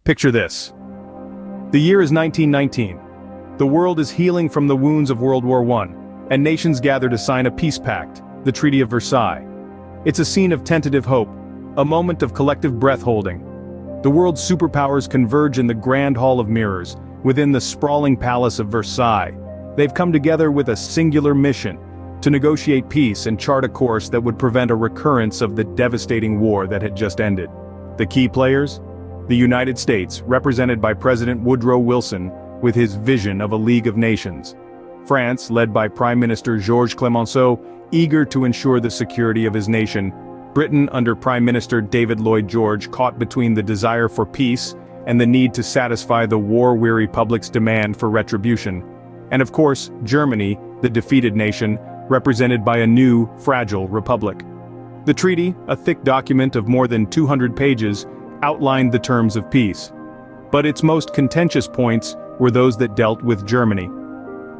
Picture this. The year is 1919. The world is healing from the wounds of World War I, and nations gather to sign a peace pact, the Treaty of Versailles. It's a scene of tentative hope, a moment of collective breath-holding. The world's superpowers converge in the Grand Hall of Mirrors, within the sprawling palace of Versailles. They've come together with a singular mission: to negotiate peace and chart a course that would prevent a recurrence of the devastating war that had just ended. The key players? The United States, represented by President Woodrow Wilson, with his vision of a League of Nations. France, led by Prime Minister Georges Clemenceau, eager to ensure the security of his nation. Britain, under Prime Minister David Lloyd George, caught between the desire for peace and the need to satisfy the war-weary public's demand for retribution. And of course, Germany, the defeated nation, represented by a new, fragile republic. The treaty, a thick document of more than 200 pages, outlined the terms of peace. But its most contentious points were those that dealt with Germany.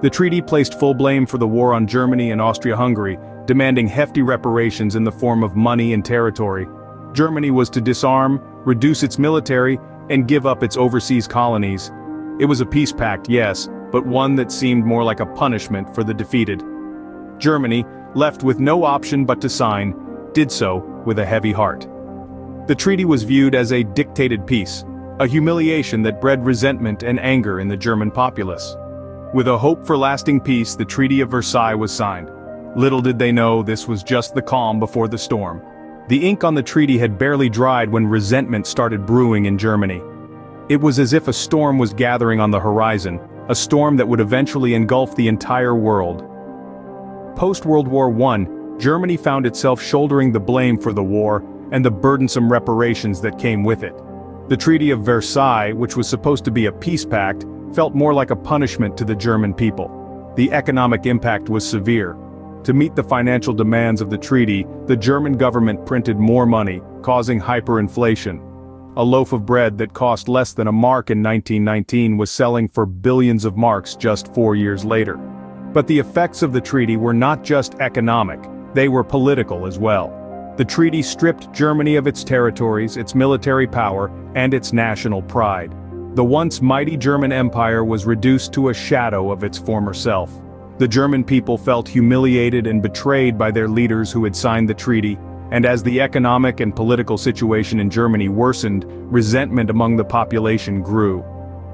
The treaty placed full blame for the war on Germany and Austria-Hungary, demanding hefty reparations in the form of money and territory. Germany was to disarm, reduce its military, and give up its overseas colonies. It was a peace pact, yes, but one that seemed more like a punishment for the defeated. Germany, left with no option but to sign, did so with a heavy heart. The treaty was viewed as a dictated peace, a humiliation that bred resentment and anger in the German populace. With a hope for lasting peace, the Treaty of Versailles was signed. Little did they know this was just the calm before the storm. The ink on the treaty had barely dried when resentment started brewing in Germany. It was as if a storm was gathering on the horizon, a storm that would eventually engulf the entire world. Post-World War I, Germany found itself shouldering the blame for the war and the burdensome reparations that came with it. The Treaty of Versailles, which was supposed to be a peace pact, felt more like a punishment to the German people. The economic impact was severe. To meet the financial demands of the treaty, the German government printed more money, causing hyperinflation. A loaf of bread that cost less than a mark in 1919 was selling for billions of marks just 4 years later. But the effects of the treaty were not just economic, they were political as well. The treaty stripped Germany of its territories, its military power, and its national pride. The once mighty German Empire was reduced to a shadow of its former self. The German people felt humiliated and betrayed by their leaders who had signed the treaty, and as the economic and political situation in Germany worsened, resentment among the population grew.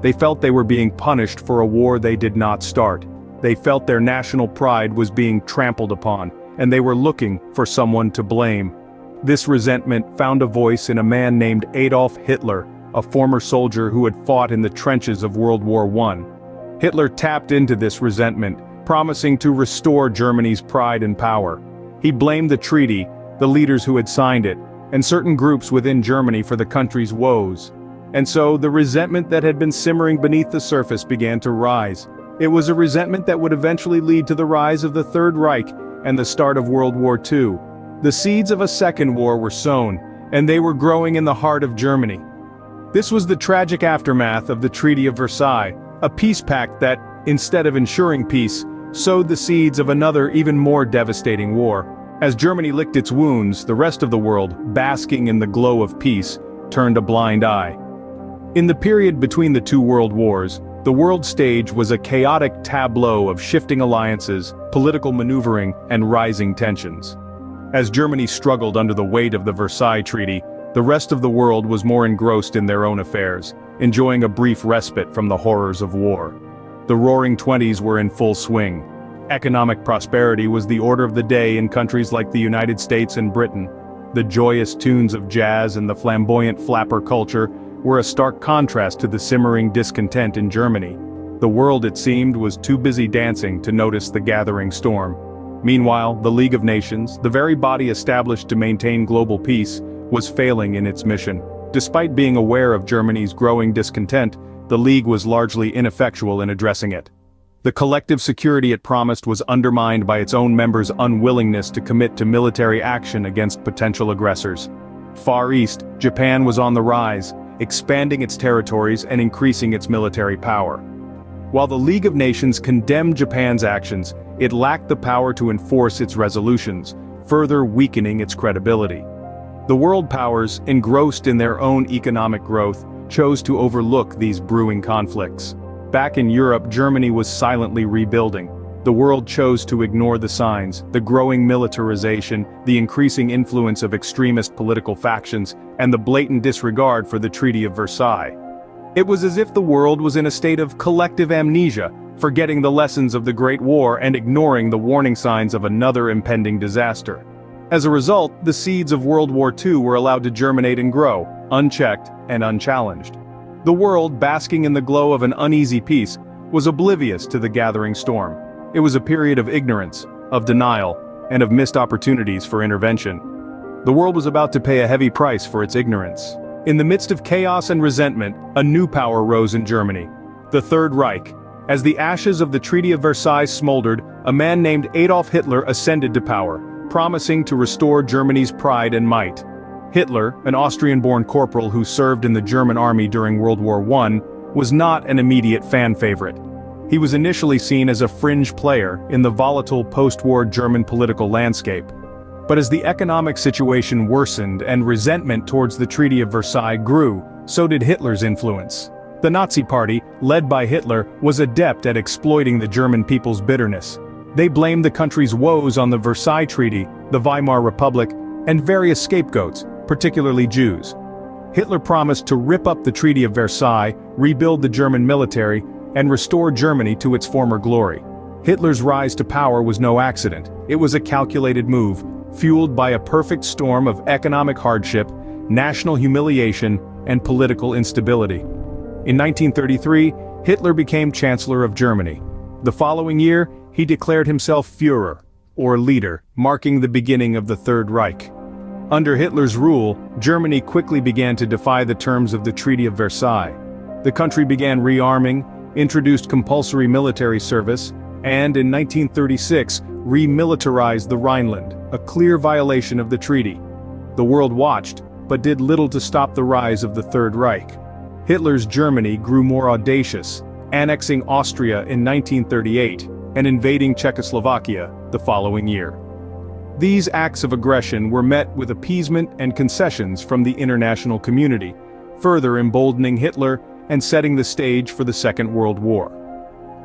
They felt they were being punished for a war they did not start. They felt their national pride was being trampled upon, and they were looking for someone to blame. This resentment found a voice in a man named Adolf Hitler, a former soldier who had fought in the trenches of World War I. Hitler tapped into this resentment, promising to restore Germany's pride and power. He blamed the treaty, the leaders who had signed it, and certain groups within Germany for the country's woes. And so the resentment that had been simmering beneath the surface began to rise. It was a resentment that would eventually lead to the rise of the Third Reich and the start of World War II. The seeds of a second war were sown, and they were growing in the heart of Germany. This was the tragic aftermath of the Treaty of Versailles, a peace pact that, instead of ensuring peace, sowed the seeds of another even more devastating war. As Germany licked its wounds, the rest of the world, basking in the glow of peace, turned a blind eye. In the period between the two world wars, the world stage was a chaotic tableau of shifting alliances, political maneuvering, and rising tensions. As Germany struggled under the weight of the Versailles Treaty, the rest of the world was more engrossed in their own affairs, enjoying a brief respite from the horrors of war. The Roaring Twenties were in full swing. Economic prosperity was the order of the day in countries like the United States and Britain. The joyous tunes of jazz and the flamboyant flapper culture were a stark contrast to the simmering discontent in Germany. The world, it seemed, was too busy dancing to notice the gathering storm. Meanwhile, the League of Nations, the very body established to maintain global peace, was failing in its mission. Despite being aware of Germany's growing discontent, the League was largely ineffectual in addressing it. The collective security it promised was undermined by its own members' unwillingness to commit to military action against potential aggressors. Far East, Japan was on the rise, expanding its territories and increasing its military power. While the League of Nations condemned Japan's actions, it lacked the power to enforce its resolutions, further weakening its credibility. The world powers, engrossed in their own economic growth, chose to overlook these brewing conflicts. Back in Europe, Germany was silently rebuilding. The world chose to ignore the signs: the growing militarization, the increasing influence of extremist political factions, and the blatant disregard for the Treaty of Versailles. It was as if the world was in a state of collective amnesia, forgetting the lessons of the Great War and ignoring the warning signs of another impending disaster. As a result, the seeds of World War II were allowed to germinate and grow, unchecked and unchallenged. The world, basking in the glow of an uneasy peace, was oblivious to the gathering storm. It was a period of ignorance, of denial, and of missed opportunities for intervention. The world was about to pay a heavy price for its ignorance. In the midst of chaos and resentment, a new power rose in Germany: the Third Reich. As the ashes of the Treaty of Versailles smoldered, a man named Adolf Hitler ascended to power, promising to restore Germany's pride and might. Hitler, an Austrian-born corporal who served in the German army during World War I, was not an immediate fan favorite. He was initially seen as a fringe player in the volatile post-war German political landscape. But as the economic situation worsened and resentment towards the Treaty of Versailles grew, so did Hitler's influence. The Nazi Party, led by Hitler, was adept at exploiting the German people's bitterness. They blamed the country's woes on the Versailles Treaty, the Weimar Republic, and various scapegoats, particularly Jews. Hitler promised to rip up the Treaty of Versailles, rebuild the German military, and restore Germany to its former glory. Hitler's rise to power was no accident. It was a calculated move, fueled by a perfect storm of economic hardship, national humiliation, and political instability. In 1933, Hitler became Chancellor of Germany. The following year, he declared himself Führer, or leader, marking the beginning of the Third Reich. Under Hitler's rule, Germany quickly began to defy the terms of the Treaty of Versailles. The country began rearming, introduced compulsory military service, and in 1936, remilitarized the Rhineland, a clear violation of the treaty. The world watched, but did little to stop the rise of the Third Reich. Hitler's Germany grew more audacious, annexing Austria in 1938, and invading Czechoslovakia the following year. These acts of aggression were met with appeasement and concessions from the international community, further emboldening Hitler and setting the stage for the Second World War.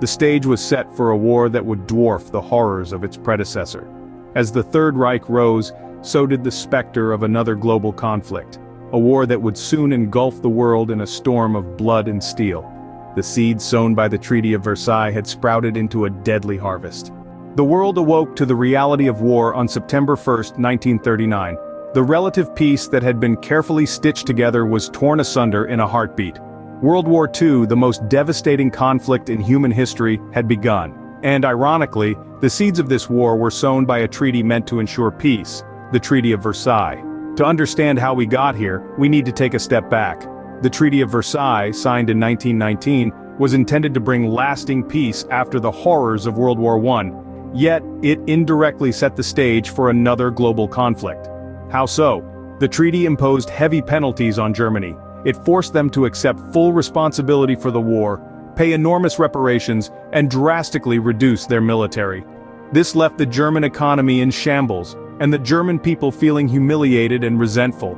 The stage was set for a war that would dwarf the horrors of its predecessor. As the Third Reich rose, so did the specter of another global conflict, a war that would soon engulf the world in a storm of blood and steel. The seeds sown by the Treaty of Versailles had sprouted into a deadly harvest. The world awoke to the reality of war on September 1, 1939. The relative peace that had been carefully stitched together was torn asunder in a heartbeat. World War II, the most devastating conflict in human history, had begun. And ironically, the seeds of this war were sown by a treaty meant to ensure peace, the Treaty of Versailles. To understand how we got here, we need to take a step back. The Treaty of Versailles, signed in 1919, was intended to bring lasting peace after the horrors of World War I, yet it indirectly set the stage for another global conflict. How so? The treaty imposed heavy penalties on Germany. It forced them to accept full responsibility for the war, pay enormous reparations, and drastically reduce their military. This left the German economy in shambles, and the German people feeling humiliated and resentful.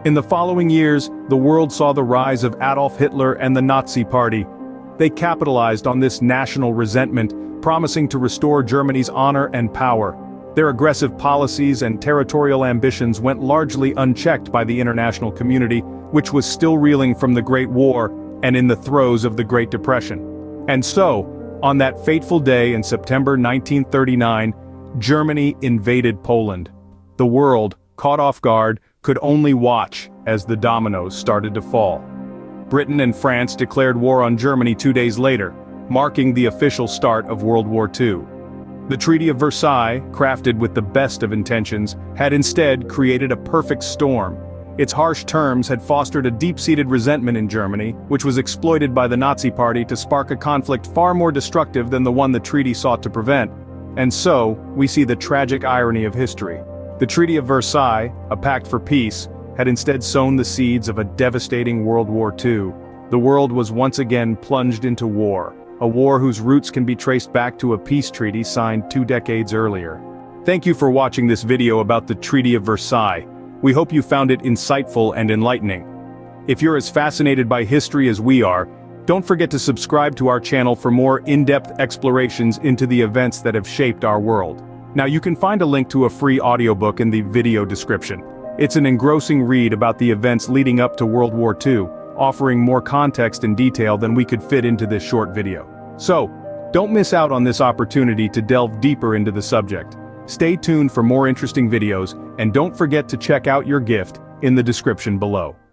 In the following years, the world saw the rise of Adolf Hitler and the Nazi Party. They capitalized on this national resentment, promising to restore Germany's honor and power. Their aggressive policies and territorial ambitions went largely unchecked by the international community, which was still reeling from the Great War and in the throes of the Great Depression. And so, on that fateful day in September 1939, Germany invaded Poland. The world, caught off guard, could only watch as the dominoes started to fall. Britain and France declared war on Germany 2 days later, marking the official start of World War II. The Treaty of Versailles, crafted with the best of intentions, had instead created a perfect storm. Its harsh terms had fostered a deep-seated resentment in Germany, which was exploited by the Nazi Party to spark a conflict far more destructive than the one the treaty sought to prevent. And so, we see the tragic irony of history. The Treaty of Versailles, a pact for peace, had instead sown the seeds of a devastating World War II. The world was once again plunged into war, a war whose roots can be traced back to a peace treaty signed 2 decades earlier. Thank you for watching this video about the Treaty of Versailles. We hope you found it insightful and enlightening. If you're as fascinated by history as we are, don't forget to subscribe to our channel for more in-depth explorations into the events that have shaped our world. Now you can find a link to a free audiobook in the video description. It's an engrossing read about the events leading up to World War II, offering more context and detail than we could fit into this short video. So, don't miss out on this opportunity to delve deeper into the subject. Stay tuned for more interesting videos, and don't forget to check out your gift in the description below.